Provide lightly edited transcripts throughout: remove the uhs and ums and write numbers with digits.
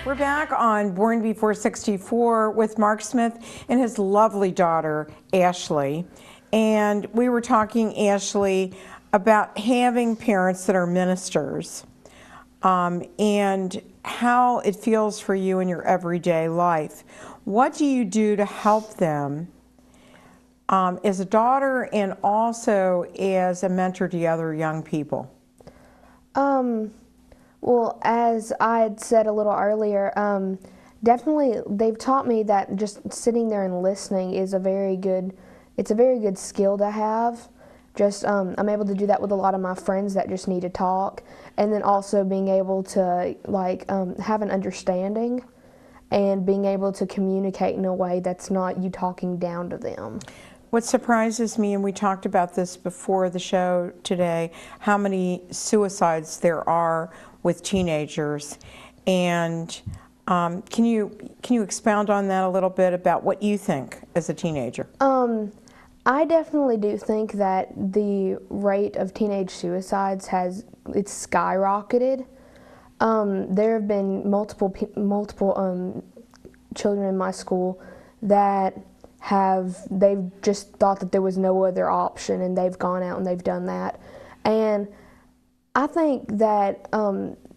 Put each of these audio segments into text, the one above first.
We're back on Born B464 with Mark Smith and his lovely daughter, Ashley. And we were talking, Ashley, about having parents that are ministers and how it feels for you in your everyday life. What do you do to help them as a daughter and also as a mentor to other young people? Well, as I had said a little earlier, definitely they've taught me that just sitting there and listening is a very good skill to have. Just I'm able to do that with a lot of my friends that just need to talk, and then also being able to have an understanding and being able to communicate in a way that's not you talking down to them. What surprises me, and we talked about this before the show today, how many suicides there are with teenagers, and can you expound on that a little bit about what you think as a teenager? I definitely do think that the rate of teenage suicides it's skyrocketed. There have been multiple children in my school that they've just thought that there was no other option, and they've gone out and they've done that. And I think that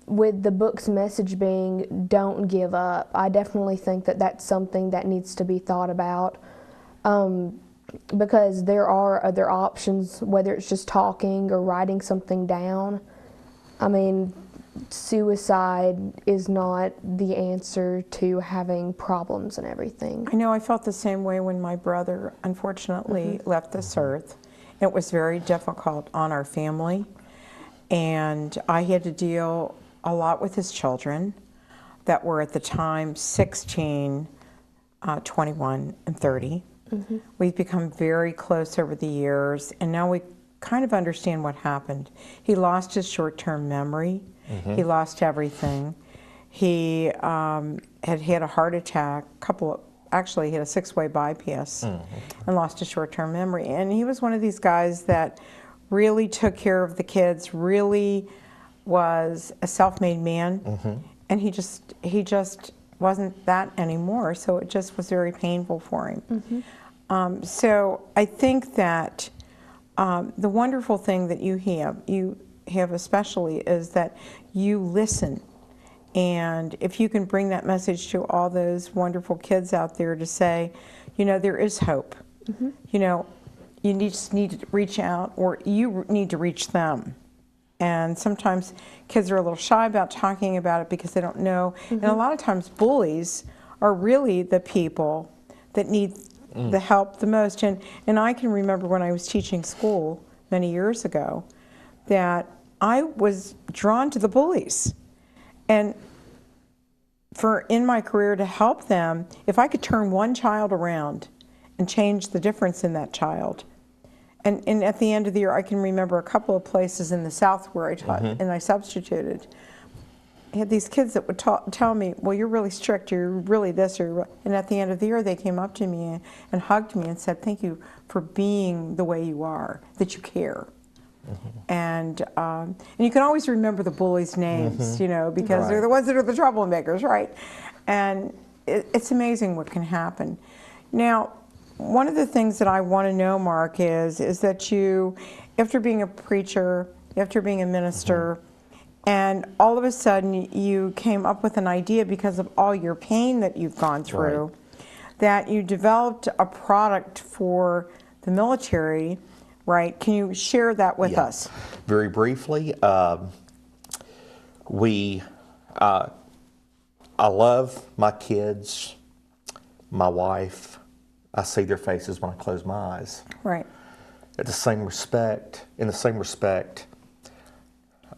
with the book's message being don't give up, I definitely think that that's something that needs to be thought about, because there are other options, whether it's just talking or writing something down. I mean, suicide is not the answer to having problems and everything. I know I felt the same way when my brother unfortunately left this earth. It was very difficult on our family, and I had to deal a lot with his children that were at the time 16, 21, and 30. We've become very close over the years, and now we kind of understand what happened. He lost his short-term memory. He lost everything. He had had a heart attack, actually he had a 6-way bypass and lost his short-term memory. And he was one of these guys that really took care of the kids, really was a self-made man, and he just wasn't that anymore, so it just was very painful for him. So I think that the wonderful thing that you have especially is that you listen, and if you can bring that message to all those wonderful kids out there to say, you know, there is hope. You know, you just need to reach out, or you need to reach them. And sometimes kids are a little shy about talking about it because they don't know. And a lot of times bullies are really the people that need the help the most. And I can remember when I was teaching school many years ago that I was drawn to the bullies. And in my career to help them, if I could turn one child around and change the difference in that child. And at the end of the year, I can remember a couple of places in the South where I taught and I substituted. I had these kids that would tell me, well, you're really strict, you're really this, and at the end of the year, they came up to me and hugged me and said, thank you for being the way you are, that you care. And you can always remember the bullies' names, you know, because they're the ones that are the troublemakers, right? And it's amazing what can happen. Now, one of the things that I want to know, Mark, is that you, after being a preacher, after being a minister, and all of a sudden you came up with an idea because of all your pain that you've gone through, that you developed a product for the military, right? Can you share that with us? Very briefly, I love my kids, my wife. I see their faces when I close my eyes. Right. In the same respect,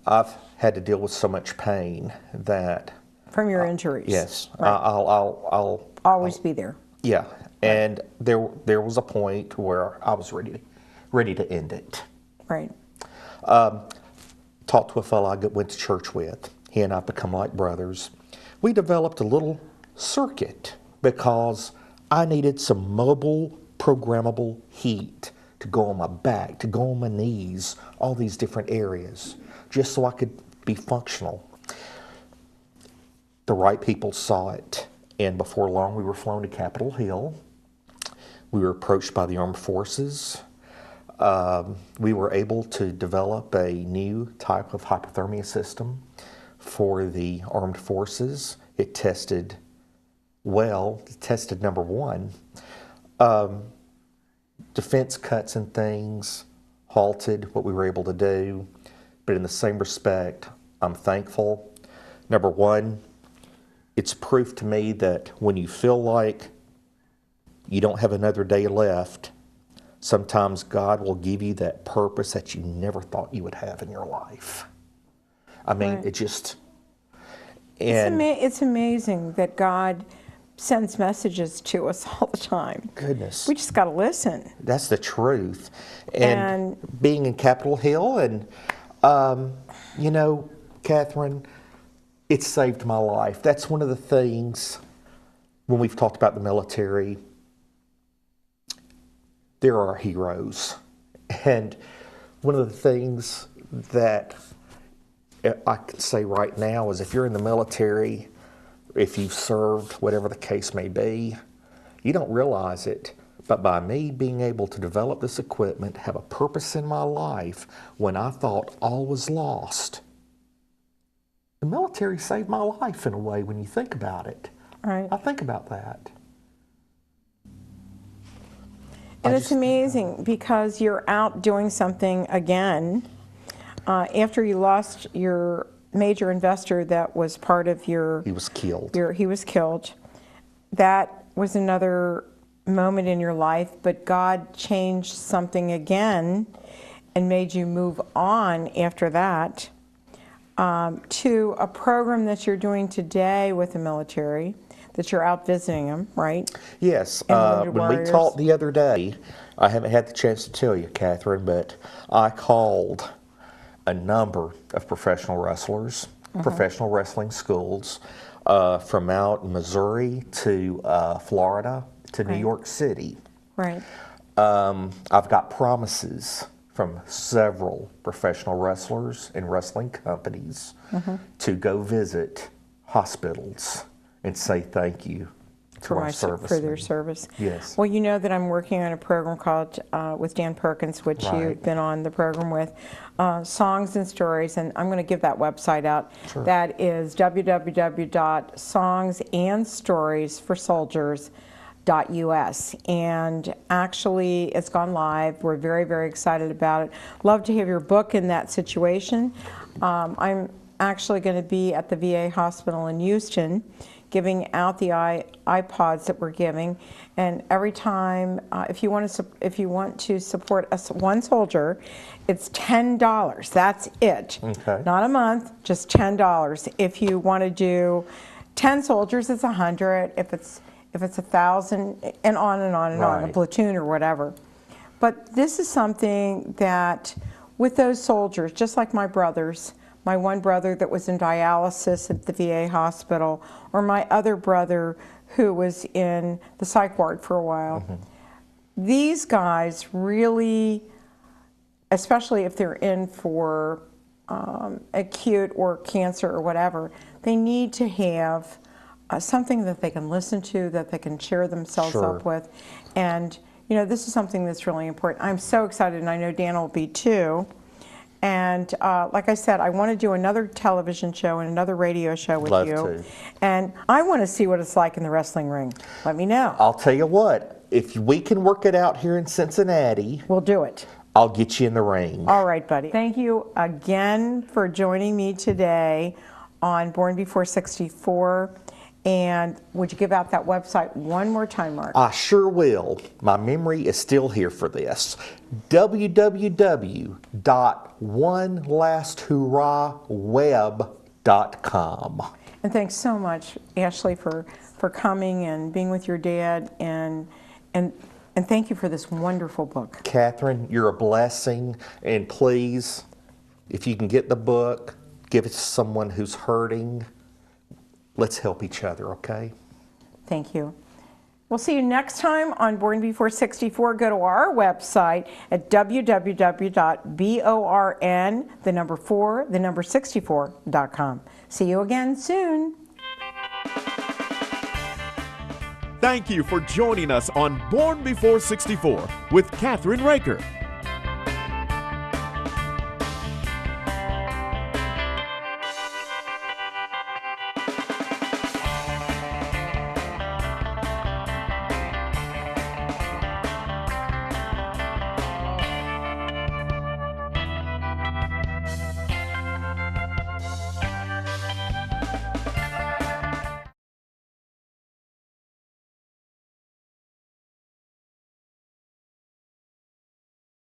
I've had to deal with so much pain that from your injuries. Yes, right. I'll always be there. Yeah, and there was a point where I was ready to end it. Right. Talked to a fellow I went to church with. He and I become like brothers. We developed a little circuit because I needed some mobile, programmable heat to go on my back, to go on my knees, all these different areas, just so I could be functional. the right people saw it, and before long we were flown to Capitol Hill. We were approached by the armed forces. We were able to develop a new type of hypothermia system for the armed forces. It tested well. It tested number one. Defense cuts and things halted what we were able to do, but in the same respect, I'm thankful. Number one, it's proof to me that when you feel like you don't have another day left, sometimes God will give you that purpose that you never thought you would have in your life. I mean, Right. it just... It's amazing that God sends messages to us all the time. Goodness. We just got to listen. That's the truth. And Being in Capitol Hill and, you know, Kathryn, it saved my life. That's one of the things when we've talked about the military. There are heroes. And one of the things that I can say right now is if you're in the military, if you've served, whatever the case may be, you don't realize it. But by me being able to develop this equipment, have a purpose in my life when I thought all was lost, the military saved my life in a way when you think about it. right. I think about that. And it's amazing because you're out doing something again after you lost your major investor that was part of your... He was killed. He was killed. That was another moment in your life, but God changed something again and made you move on after that to a program that you're doing today with the military, that you're out visiting them, right? Yes. Wounded When warriors. we talked the other day, I haven't had the chance to tell you, Kathryn, but I called a number of professional wrestlers, professional wrestling schools, from out in Missouri to Florida to New York City. Right. I've got promises from several professional wrestlers and wrestling companies to go visit hospitals and say thank you to our For their servicemen. service. Yes. Well, you know that I'm working on a program called with Dan Perkins, which Right. you've been on the program with, Songs and Stories, and I'm going to give that website out. Sure. That is www.songsandstoriesforsoldiers.us, and actually it's gone live. We're very, very excited about it. Love to have your book in that situation. I'm actually going to be at the VA hospital in Houston giving out the iPods that we're giving, and every time if you want to support us one soldier, it's $10. That's it. Okay. Not a month, just $10. If you want to do 10 soldiers, it's $100. If it's 1,000, and on and on and on, a Right. platoon or whatever. But this is something that, with those soldiers, just like my brothers, my one brother that was in dialysis at the VA hospital, or my other brother who was in the psych ward for a while, these guys really, especially if they're in for acute or cancer or whatever, they need to have something that they can listen to, that they can cheer themselves Sure. up with. And, you know, this is something that's really important. I'm so excited, and I know Dan will be too. And like I said, I want to do another television show and another radio show with Love you. to. And I want to see what it's like in the wrestling ring. Let me know. I'll tell you what, if we can work it out here in Cincinnati, We'll do it. I'll get you in the ring. All right, buddy. Thank you again for joining me today on Born Before 64. And would you give out that website one more time, Mark? I sure will. My memory is still here for this. www.onelasthoorahweb.com. And thanks so much, Ashley, for coming and being with your dad, and thank you for this wonderful book. Kathryn, you're a blessing, and please, if you can get the book, give it to someone who's hurting. Let's help each other, okay? Thank you. We'll see you next time on Born Before 64. Go to our website at www.born64.com. See you again soon. Thank you for joining us on Born Before 64 with Kathryn Raaker.